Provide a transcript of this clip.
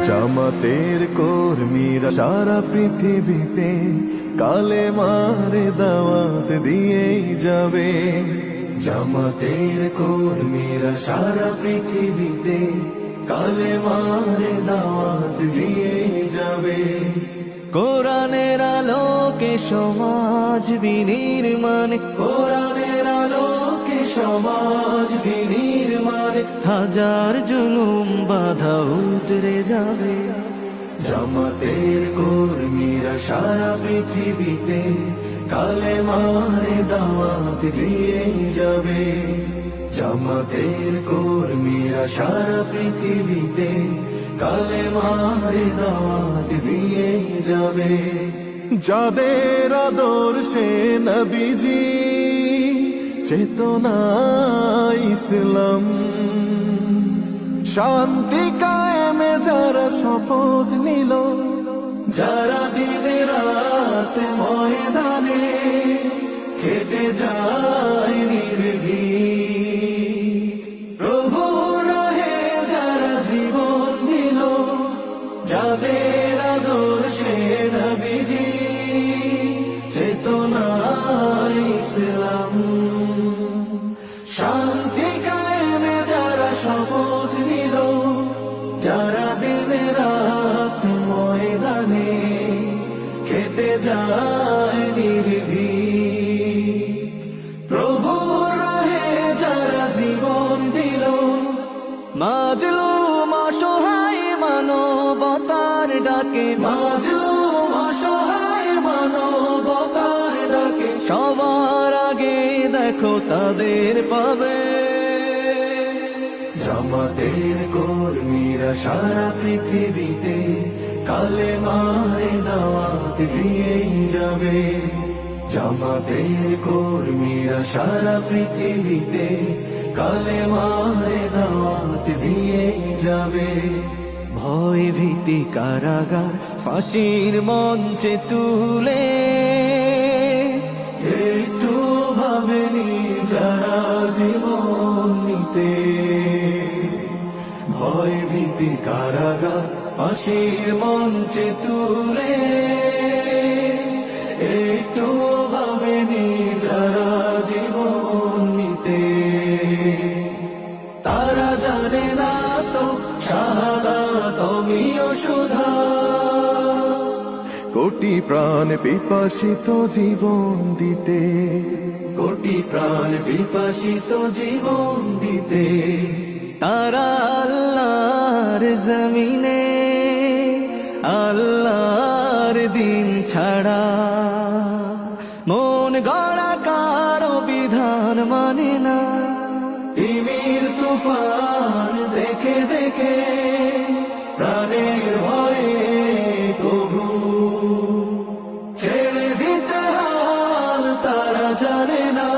জামাতের কর্মীরা সারা পৃথিবীতে কালেমার দাওয়াত দিয়েই যাবে। জামাতের কর্মীরা সারা পৃথিবীতে কালেমার দাওয়াত দিয়েই যাবে। কোরআনের আলোকে সমাজ বিনির্মাণ, কোরআনের আলোকে সমাজ বিনির্মাণ, হাজার জুলুম বাধা উতরে যাবে। জামাতের কর্মীরা সারা পৃথিবীতে কালেমার দাওয়াত দিয়েই যাবে। জামাতের কর্মীরা সারা পৃথিবীতে কালেমার দাওয়াত দিয়েই যাবে। যাদের আদর্শে নবীজি চেতনা ইসলাম, শান্তি কায়েমে যারা শপথ নিল, যারা দিনে রাত ময়দানে খেটে যায় নির্ভীক, প্রভু রাহে যারা জীবন দিল, যাদের আদর্শে নবীজি চেতনা ইসলাম, শান্তি কায়েমে যারা শপথ নিল, যারা দিনে রাত ময়দানে খেটে যায় নির্ভীক, প্রভু রাহে যারা জীবন দিল, মাজলুম অসহায় মানবতার ডাকে, মাজলুম অসহায় মানবতার ডাকে, সবার আগে দেখো তাদের পাবে। জামাতের কর্মীরা সারা পৃথিবীতে কালেমার দাওয়াত দিয়েই যাবে। জামাতের কর্মীরা সারা পৃথিবীতে কালেমার দাওয়াত দিয়েই যাবে। ভয় ভীতি কারাগার ফাঁসির মঞ্চে তুলে একটু ভাবেনি যারা জীবন নিতে। ভয় ভীতি কারাগার ফাঁসির মঞ্চে তুলে একটু ভাবেনি যারা জীবন নিতে। তারা জানে না তো শাহাদাত অমীয় সুধা, কোটি প্রাণ পিপাসিত জীবন দিতে, কোটি প্রাণ পিপাসিত জীবন দিতে। তারা আল্লাহর জমিনে আল্লাহর দিন ছাড়া মন গড়া কারো বিধান মানে না। তিমির তুফান দেখে দেখে প্রাণের ভয়ে কবু ছেড়ে দিতে হাল তারা জানে না।